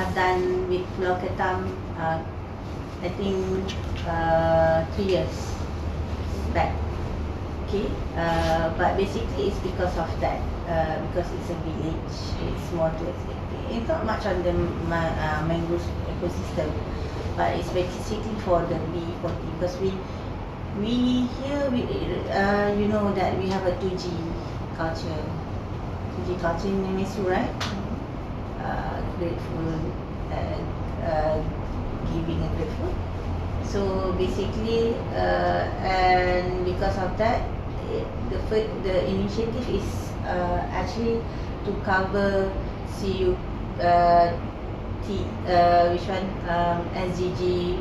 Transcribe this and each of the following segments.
have done with Pulau Ketam, I think 3 years back. Okay, but basically it's because of that, because it's a village, it's more to it's not much on the mangrove ecosystem, but it's basically for the bee quality, because we here you know that we have a 2G culture in MSU, right? Grateful, giving a grateful. So basically, and because of that, the initiative is actually to cover which one, SDG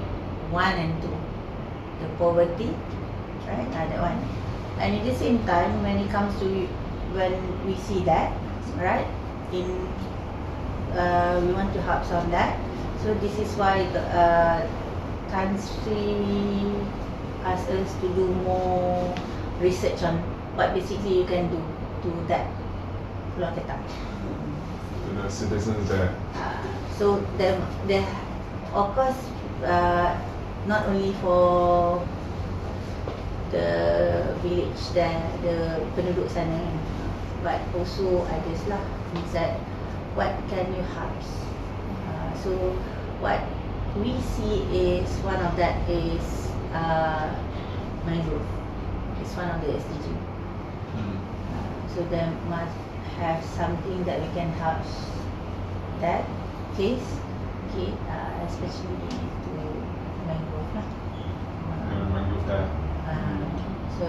1 and 2, the poverty, right? That one. And at the same time, when it comes to when we see that, right? We want to help on that. So this is why the country asks us to do more research on what basically you can do to that Pulau Ketam. To the citizens there. So the of course not only for the village there, the penduduk sana, but also others lah. Means that what can you help? So what we see is one of that is mangrove. It's one of the SDG. So there must have something that we can help that case, okay, especially to mangrove lah. Mangrove there. So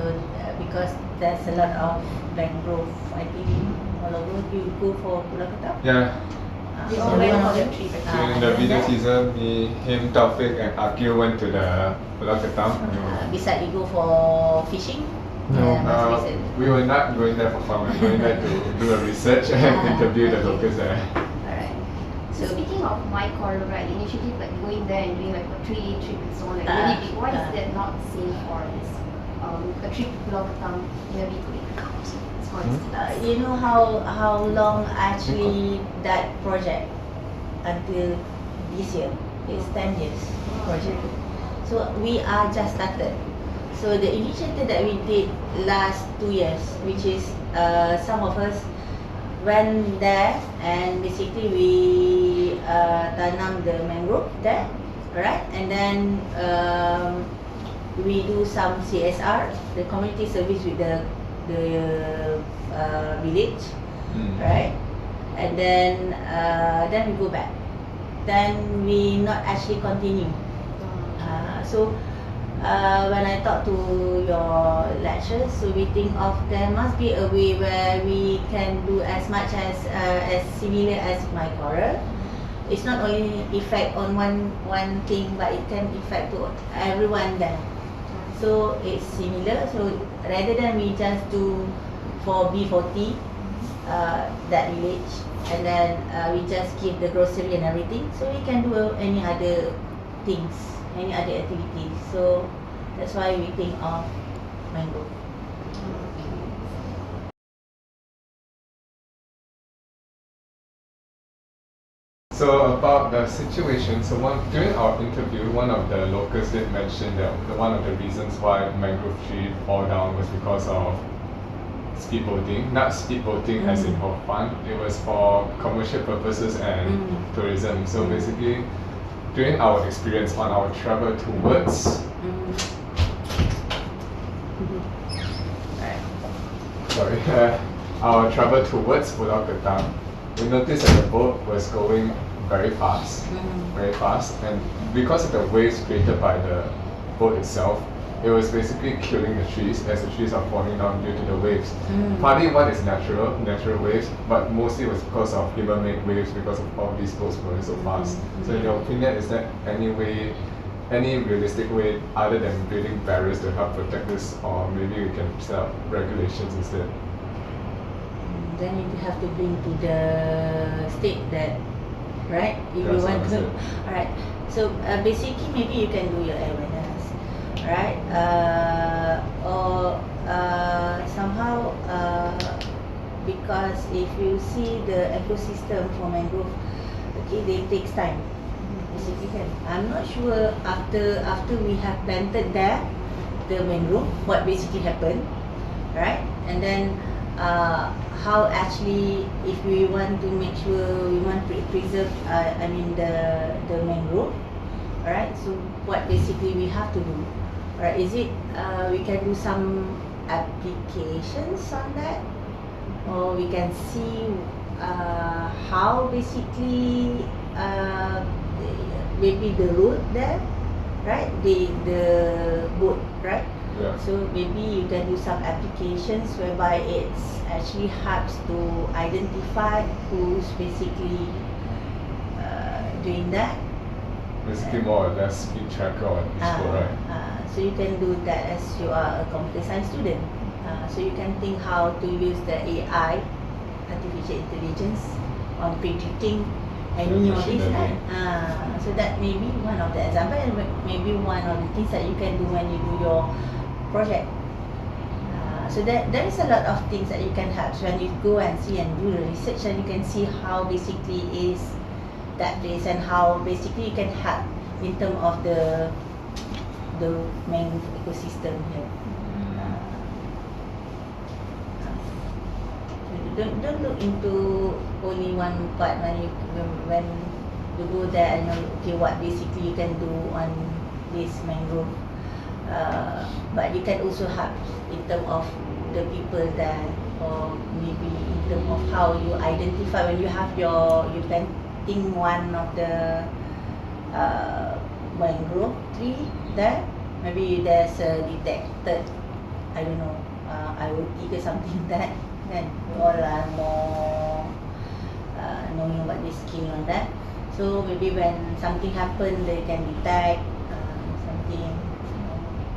because there's a lot of mangrove, I think all over. You go for Pulau Ketam? Yeah. We all went for the trip. During the video season, me, him, Taufik and Akil went to the Pulau Ketam. Besides, we go for fishing. No. We were not going there for fun. We were going there to do a research and interview the locals there. Alright. So speaking of my coral, right, initiative like going there and doing like a 3-day trip and so on, like really big. Why is that not the same for this? A trip to Pulau Ketam in a week? You know how long actually that project until this year? It's 10 years project. So we are just started. So the initiative that we did last 2 years, which is some of us went there and basically we tanam the mangrove there, right? And then we do some CSR, the community service with the village, right? And then we go back. Then we not actually continue. So when I talk to your lecturers, so we think of there must be a way where we can do as much as similar as my coral. It's not only effect on one thing, but it can affect to everyone there. So it's similar. So rather than we just do for B40 that village, and then we just give the grocery and everything, so we can do any other things, any other activities. So that's why we think of mangrove. So about the situation, so during our interview, one of the locals did mention that one of the reasons why mangrove tree fall down was because of speedboating. Not speedboating as in for fun, it was for commercial purposes and tourism. So basically, during our experience on our travel towards our travel towards Pulau Ketam, we noticed that the boat was going very fast, and because of the waves created by the boat itself, it was basically killing the trees as the trees are falling down due to the waves. Partly one is natural waves, but mostly it was because of human-made waves because of all these boats going so fast. So in your opinion, is there any realistic way other than building barriers to help protect this, or maybe we can set up regulations instead? Then you have to bring to the state that, right? If you want to, alright. So basically, maybe you can do your awareness, right? Or somehow, because if you see the ecosystem for mangrove, okay, they takes time. Basically kan. I'm not sure after we have planted there the mangrove, what basically happened, right? And then how actually if we want to make sure we want to preserve the mangrove, alright, so what basically we have to do, right? Is it we can do some applications on that, or we can see how basically maybe the road there, right? The boat, right? Yeah. So maybe you can do some applications whereby it's actually helps to identify who's basically doing that. Basically more or less speed tracker on each boat, right? So you can do that as you are a computer science student. So you can think how to use the AI, artificial intelligence, on predicting any of Machine these. learning. So that may be one of the example, and maybe one of the things that you can do when you do your project. So there is a lot of things that you can help. So when you go and see and do the research, and you can see how basically is that place and how basically you can help in terms of the main ecosystem here. Don't look into only one part when you go there and okay, what basically you can do on this mangrove. But you can also help in terms of the people there, or maybe in terms of how you identify when you have you planting one of the mangrove tree there. Maybe there's a detected, I don't know, IoT or something that kan, we all are more knowing about this skill on that. So maybe when something happen, they can detect something,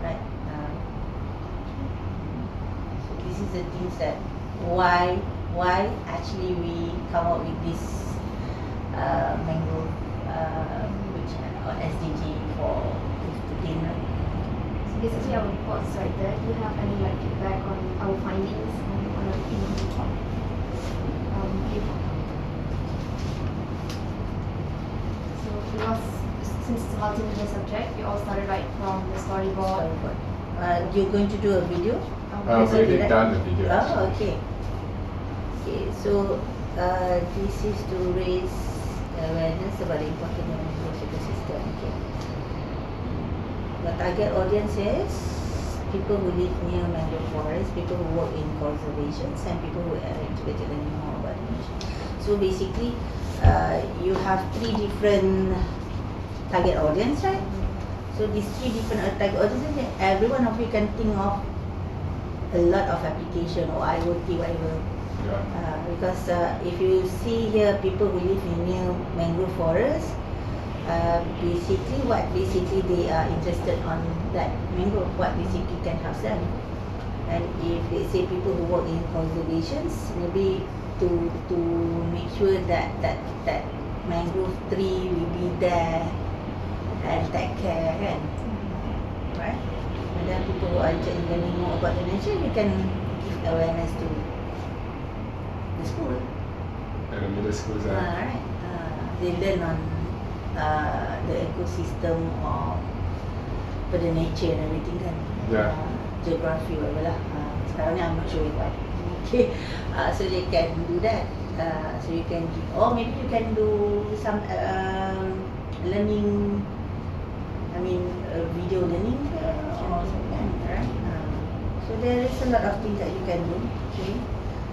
right? So this is the things that why actually we come up with this mangrove which on SDG for 15, right? So basically our reports right there, do you have any like feedback on our findings on our report? So because since it's a multimedia subject, we all started right from the storyboard. You're going to do a video? I've already done the video. Oh, okay. Okay, so this is to raise awareness about the importance of the ecosystem. Okay. The target audience is people who live near mangrove forests, people who work in conservation, and people who are interested in learning more about the nature. So basically, you have 3 different target audience, right? So these 3 different target audiences, every one of you can think of a lot of application or IoT, whatever. Yeah. Because if you see here, people who live in near mangrove forest, basically what they are interested on that mangrove, what basically can help them. And if they say people who work in conservations, maybe to make sure that mangrove tree will be there and take care, kan? Right? And then people who are interested in learning more about the nature, you can give awareness to the school. And the middle schools are. Right. They learn on the ecosystem of the nature and everything kan. Yeah. Geography whatever lah. Sekarang ni I'm not sure what. Okay. So they can do that. So you can give, or maybe you can do some learning. I mean video learning or something, right? So there is a lot of things that you can do. Okay.